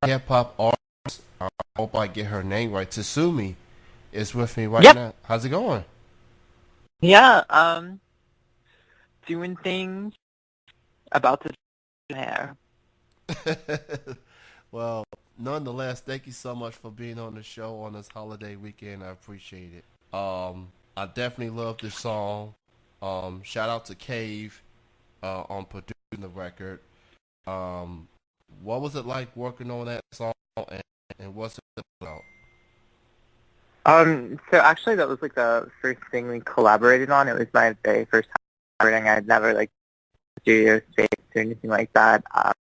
hip hop artist. I hope I get her name right. Tsumi is with me right Yep. now. How's it going? Yeah. Doing things about to hair. Well, nonetheless, thank you so much for being on the show on this holiday weekend. I appreciate it. I definitely love this song. Shout out to Cave on producing the record. Um, what was it like working on that song, and what's it about? So actually that was like the first thing we collaborated on. It was my very first time collaborating. I'd never like studio space or anything like that. I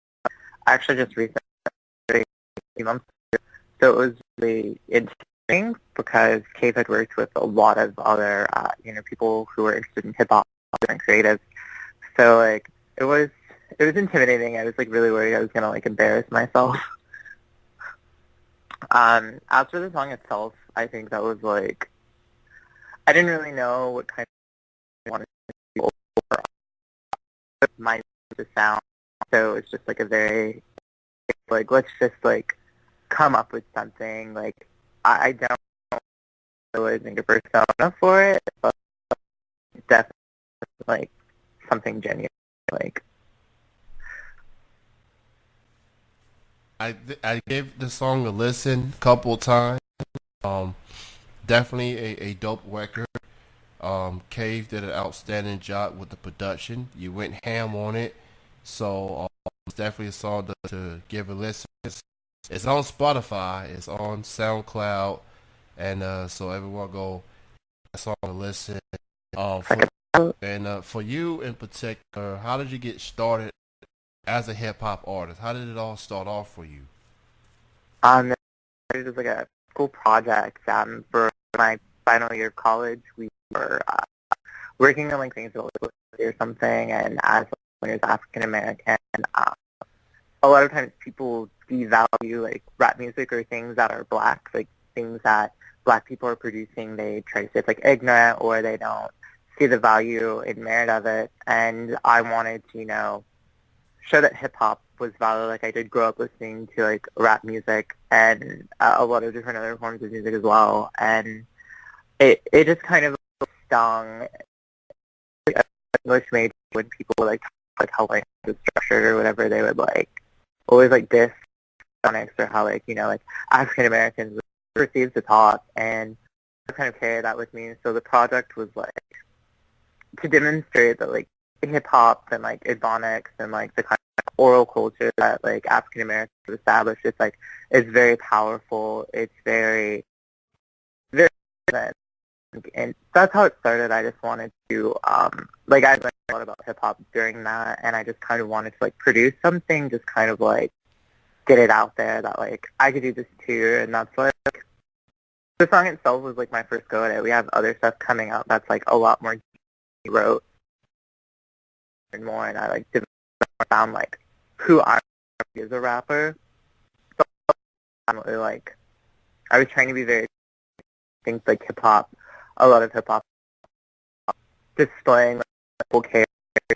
actually just recently, a few months ago, so it was really interesting because Cave had worked with a lot of other, people who were interested in hip hop, different creatives. So like it was intimidating. I was like really worried I was gonna like embarrass myself. As for the song itself, I think that was like I didn't really know what kind of wanted to be or my to sound. So it's just like a very like let's just like come up with something. Like I don't really think a persona for it, but definitely like something genuine. Like I gave the song a listen a couple times. Um, Definitely a dope record. Cave did an outstanding job with the production. You went ham on it, so it's definitely a song to give a listen. It's on Spotify, it's on SoundCloud, and so everyone go that song to listen. it's like For a for you in particular, how did you get started as a hip hop artist? How did it all start off for you? it was like a school project for my final year of college. We were working on like things about or something, and as when you're African American, a lot of times people devalue like rap music or things that are black, like things that black people are producing. They try to say it's like ignorant or they don't see the value and merit of it. And I wanted to, show that hip hop was valid. Like I did grow up listening to like rap music and a lot of different other forms of music as well. And it just kind of stung English major when people would like how like was structured or whatever. They would like always like diss phonics or how like like African Americans were perceived to talk, and I kind of carried that with me. So the project was like to demonstrate that like hip hop and like ebonics and like the kind of oral culture that like African Americans have established. It's very powerful. It's very and that's how it started. I just wanted to like I learned a lot about hip hop during that, and I just kind of wanted to like produce something, just kind of like get it out there that like I could do this too. And that's like the song itself was like my first go at it. We have other stuff coming out that's like a lot more wrote and more, and I like didn't sound like who I am as a rapper. So I'm really like I was trying to be very things like hip hop, a lot of hip hop displaying like cool character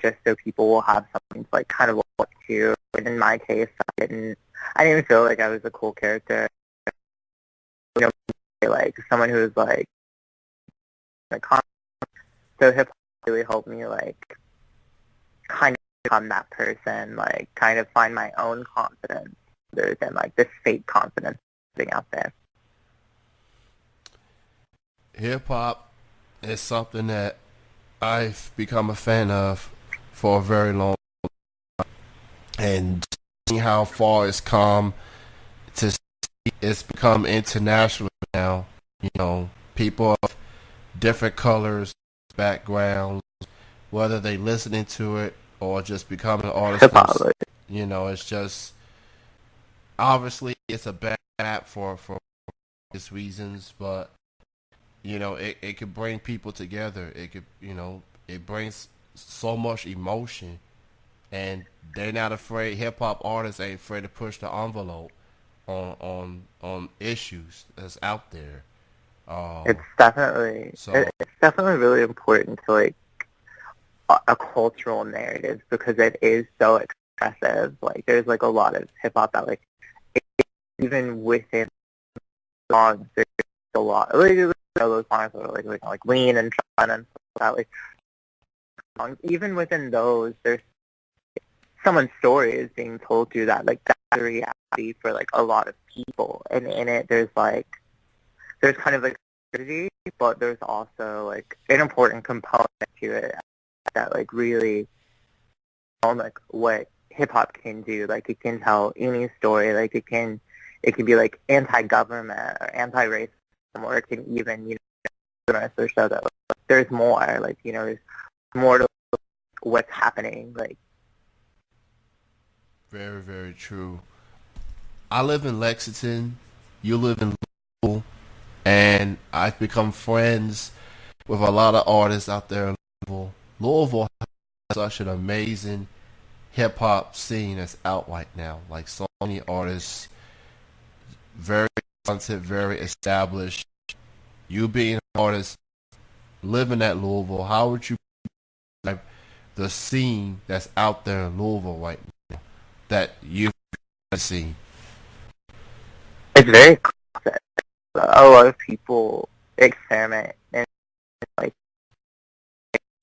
just so people will have something to like kind of look to. And in my case, I didn't even feel like I was a cool character. You know, like someone who was like so hip hop really helped me like kind of become that person, like kind of find my own confidence rather than like this fake confidence being out there. Hip hop is something that I've become a fan of for a very long and seeing how far it's come to see it's become international now. People of different colors, backgrounds, whether they listening to it or just becoming artists Hip hop, themselves. like, It's just obviously it's a bad app for obvious reasons, but it could bring people together. It could it brings so much emotion, and they're not afraid. Hip hop artists ain't afraid to push the envelope on issues that's out there. it's Um, definitely so it's definitely really important to like a cultural narrative because it is so expressive. Like there's like a lot of hip hop that like even within songs, there's a lot. Like, those songs are like lean and fun and stuff like that. Like, songs, even within those, there's someone's story is being told through that. Like, that's the reality for like a lot of people. And in it, there's kind of like strategy, but there's also like an important component to it that like really, like what hip hop can do. Like, it can tell any story. Like, it can be like anti-government or anti-racism, or it can even, or show that like, there's more. Like, there's more to what's happening. Like, Very, very true. I live in Lexington. You live in Louisville, and I've become friends with a lot of artists out there in Louisville. Louisville has such an amazing hip hop scene that's out right now. Like, so many artists, very talented, very established. You being an artist, living at Louisville, how would you describe the scene that's out there in Louisville right now that you've seen? it's very cool. A lot of people experiment, and like,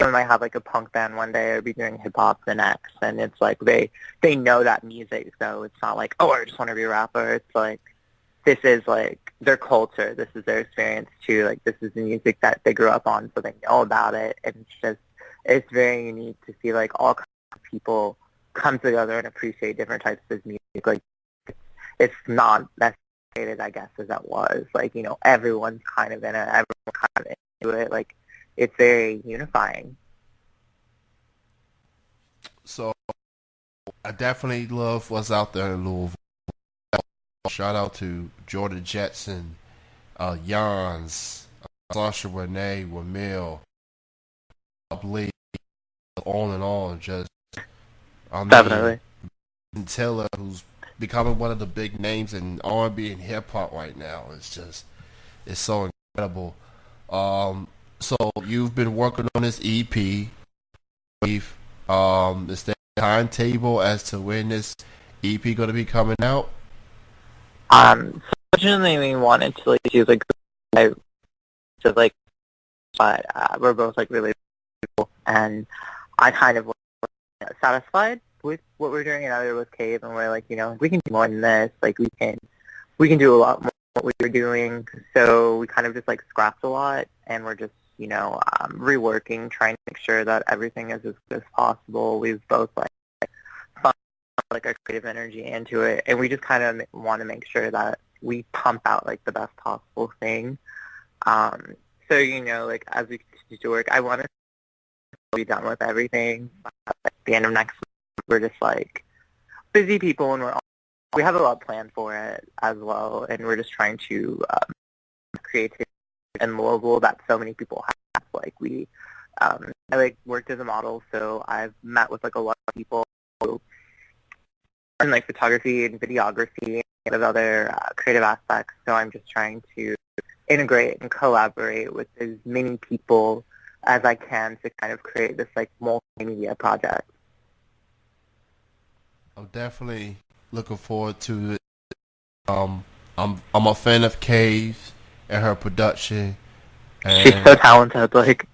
someone might have like a punk band one day or be doing hip hop the next, and it's like they know that music, so it's not like, oh, I just want to be a rapper. It's like, this is like their culture, this is their experience too. Like, this is the music that they grew up on, so they know about it. And it's very unique to see like all kinds of people come together and appreciate different types of music. Like, it's not necessarily, I guess, as it was. Like, everyone's kind of in it, everyone's kind of into it. Like, it's very unifying. So I definitely love what's out there in Louisville. Shout out to Jordan Jetson, Jans, Sasha Renee, Wamil, Lee, on and on. Just, I mean, Definitely. Taylor, who's becoming one of the big names in R&B and hip hop right now. It's so incredible. So you've been working on this EP. Is there a timetable as to when this EP going to be coming out? So originally we wanted to like do like but we're both like really cool, and I kind of was satisfied with what we're doing, and other with Cave, and we're like, we can do more than this. Like, we can do a lot more than what we were doing. So we kind of just like scrapped a lot, and we're just reworking, trying to make sure that everything is as good as possible. We've both like our creative energy into it, and we just kind of want to make sure that we pump out like the best possible thing. So like, as we continue to work, I want to be done with everything at the end of next week. We're just like busy people, and we have a lot planned for it as well, and we're just trying to create in Louisville that so many people have. Like, I like worked as a model, so I've met with like a lot of people who in like photography and videography and other creative aspects. So I'm just trying to integrate and collaborate with as many people as I can to kind of create this like multimedia project. I'm definitely looking forward to it. I'm a fan of Cave and her production. And she's so talented. Like,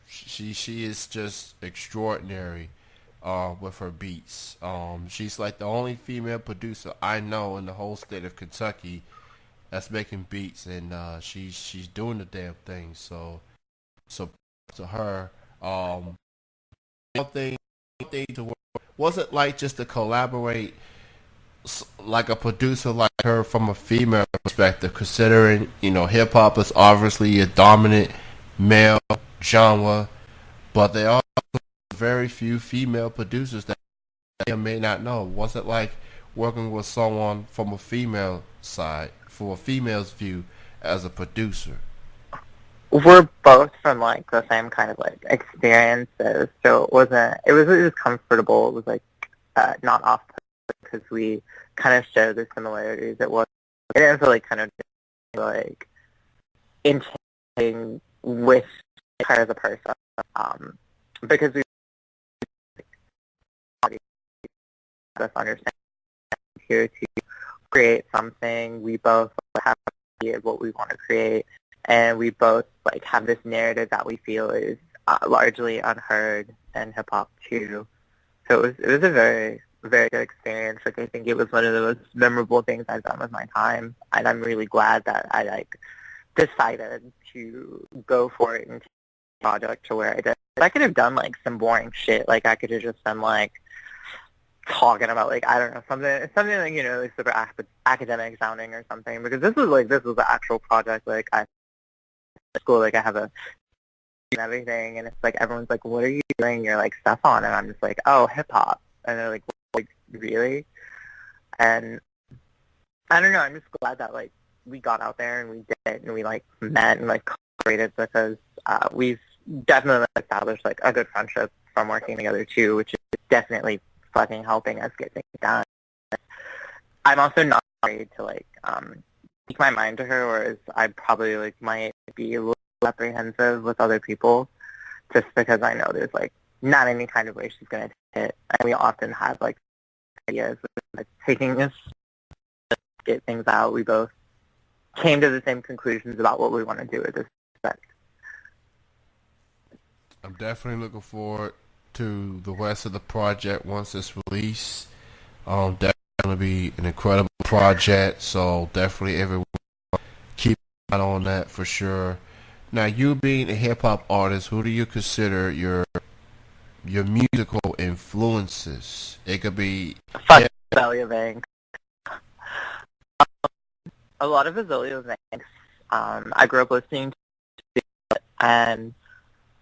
she is just extraordinary with her beats. She's like the only female producer I know in the whole state of Kentucky that's making beats, and she's doing the damn thing. So to her, one thing to work. Was it like just to collaborate like a producer like her from a female perspective, considering hip hop is obviously a dominant male genre, but there are very few female producers that you may not know. Was it like working with someone from a female side, for a female's view as a producer? we're both from like the same kind of like experiences, so it was comfortable. It was like not off because we kind of share the similarities. It didn't feel like kind of like intimidating with her as a person, because we us understand here to create something. We both have an idea of what we want to create, and we both like have this narrative that we feel is largely unheard in hip hop too. So it was a very very good experience. Like I think it was one of the most memorable things I've done with my time, and I'm really glad that I like decided to go for it and take the project to where I did. I could have done like some boring shit. Like I could have just been like talking about like I don't know something like like super academic sounding or something. Because this was the actual project. Like I school like I have a and everything, and it's like everyone's like, "What are you doing your like stuff on?" And I'm just like, "Oh, hip hop," and they're like, really? And I don't know. I'm just glad that like we got out there and we did it and we like met and like collaborated because we've definitely established like a good friendship from working together too, which is definitely fucking helping us get things done. I'm also not afraid to like speak my mind to her, whereas I probably like might be a little apprehensive with other people, just because I know there's like not any kind of way she's gonna take it, and we often have like ideas of like, taking this to get things out. We both came to the same conclusions about what we want to do with this project. I'm definitely looking forward to the rest of the project once it's released. Definitely going to be an incredible project, so definitely everyone keep an eye on that for sure. Now, you being a hip hop artist, who do you consider your musical influences? It could be Fuck Azalea Banks. A lot of Azalea Banks. I grew up listening to it, and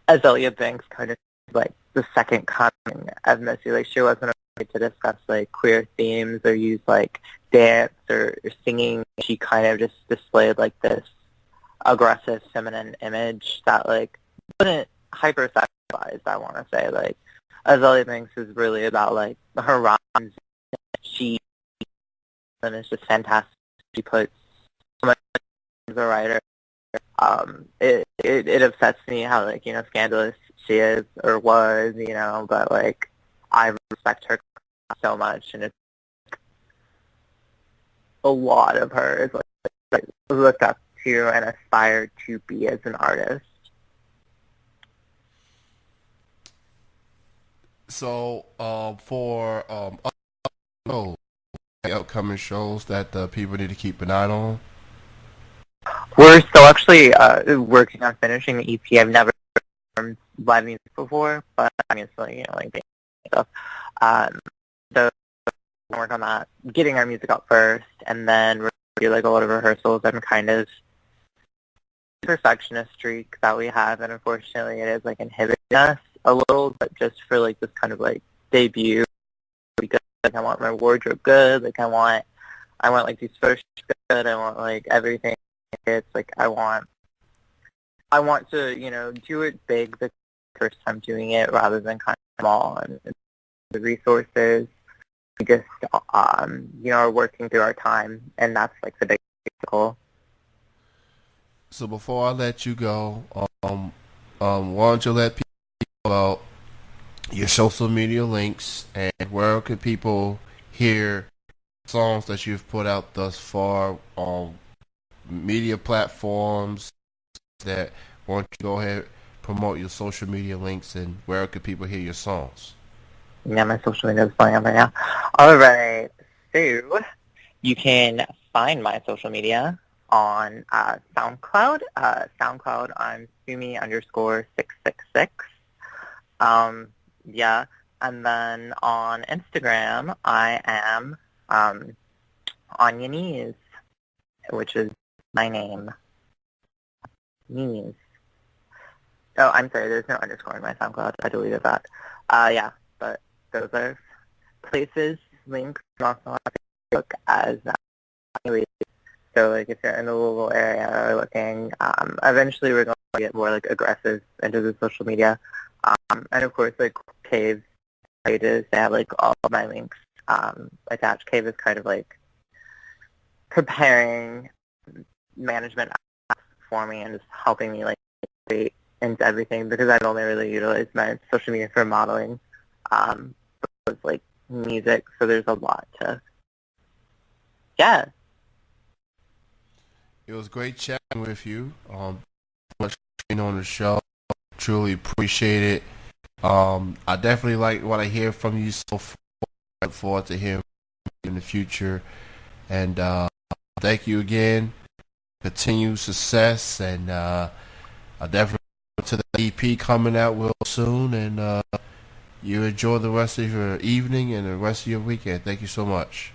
Azalea Banks kind of like the second coming of Missy. Like she wasn't afraid to discuss like queer themes or use like dance or singing. She kind of just displayed like this aggressive feminine image that like wasn't hypersexualized. I want to say like Azalea Banks is really about like her rhymes. She and it's just fantastic. She puts so much as a writer. It upsets me how like scandalous she is or was, but like I respect her so much, and it's a lot of her is like looked up to and aspire to be as an artist. so for upcoming shows that the people need to keep an eye on. We're still actually working on finishing the EP. I've never performed live music before, but obviously, like band stuff. So we'll work on that, getting our music out first, and then we're gonna do like a lot of rehearsals and kind of perfectionist streak that we have, and unfortunately, it is like inhibiting us a little. But just for like this kind of like debut, because like I want my wardrobe good, like I want like these photos good, I want like everything. It's like I want to do it big the first time doing it rather than kind of small, and the resources we just are working through our time, and that's like the big goal. So before I let you go, why don't you let people know about your social media links and where can people hear songs that you've put out thus far on media platforms that why don't you go ahead promote your social media links and where could people hear your songs? Yeah, my social media is playing up right now. All right, so you can find my social media on SoundCloud. SoundCloud, I'm Tsumi_666. Yeah, and then on Instagram, I am on your knees, which is my name. Knees. Oh, I'm sorry, there's no underscore in my SoundCloud. I deleted that. Yeah, but those are places, links, and also on Facebook as so like if you're in the Louisville area or looking, eventually we're going to get more like aggressive into the social media. And of course like Cave's pages, they have like all of my links attached. Cave is kind of like preparing management for me and just helping me like create into everything because I've only really utilized my social media for modeling. But it's like music, so there's a lot to Yeah. It was great chatting with you. Much for being on the show. Truly appreciate it. I definitely like what I hear from you so far. I look forward to hearing from you in the future. And thank you again. Continued success, and I definitely look to the EP coming out real soon. And you enjoy the rest of your evening and the rest of your weekend. Thank you so much.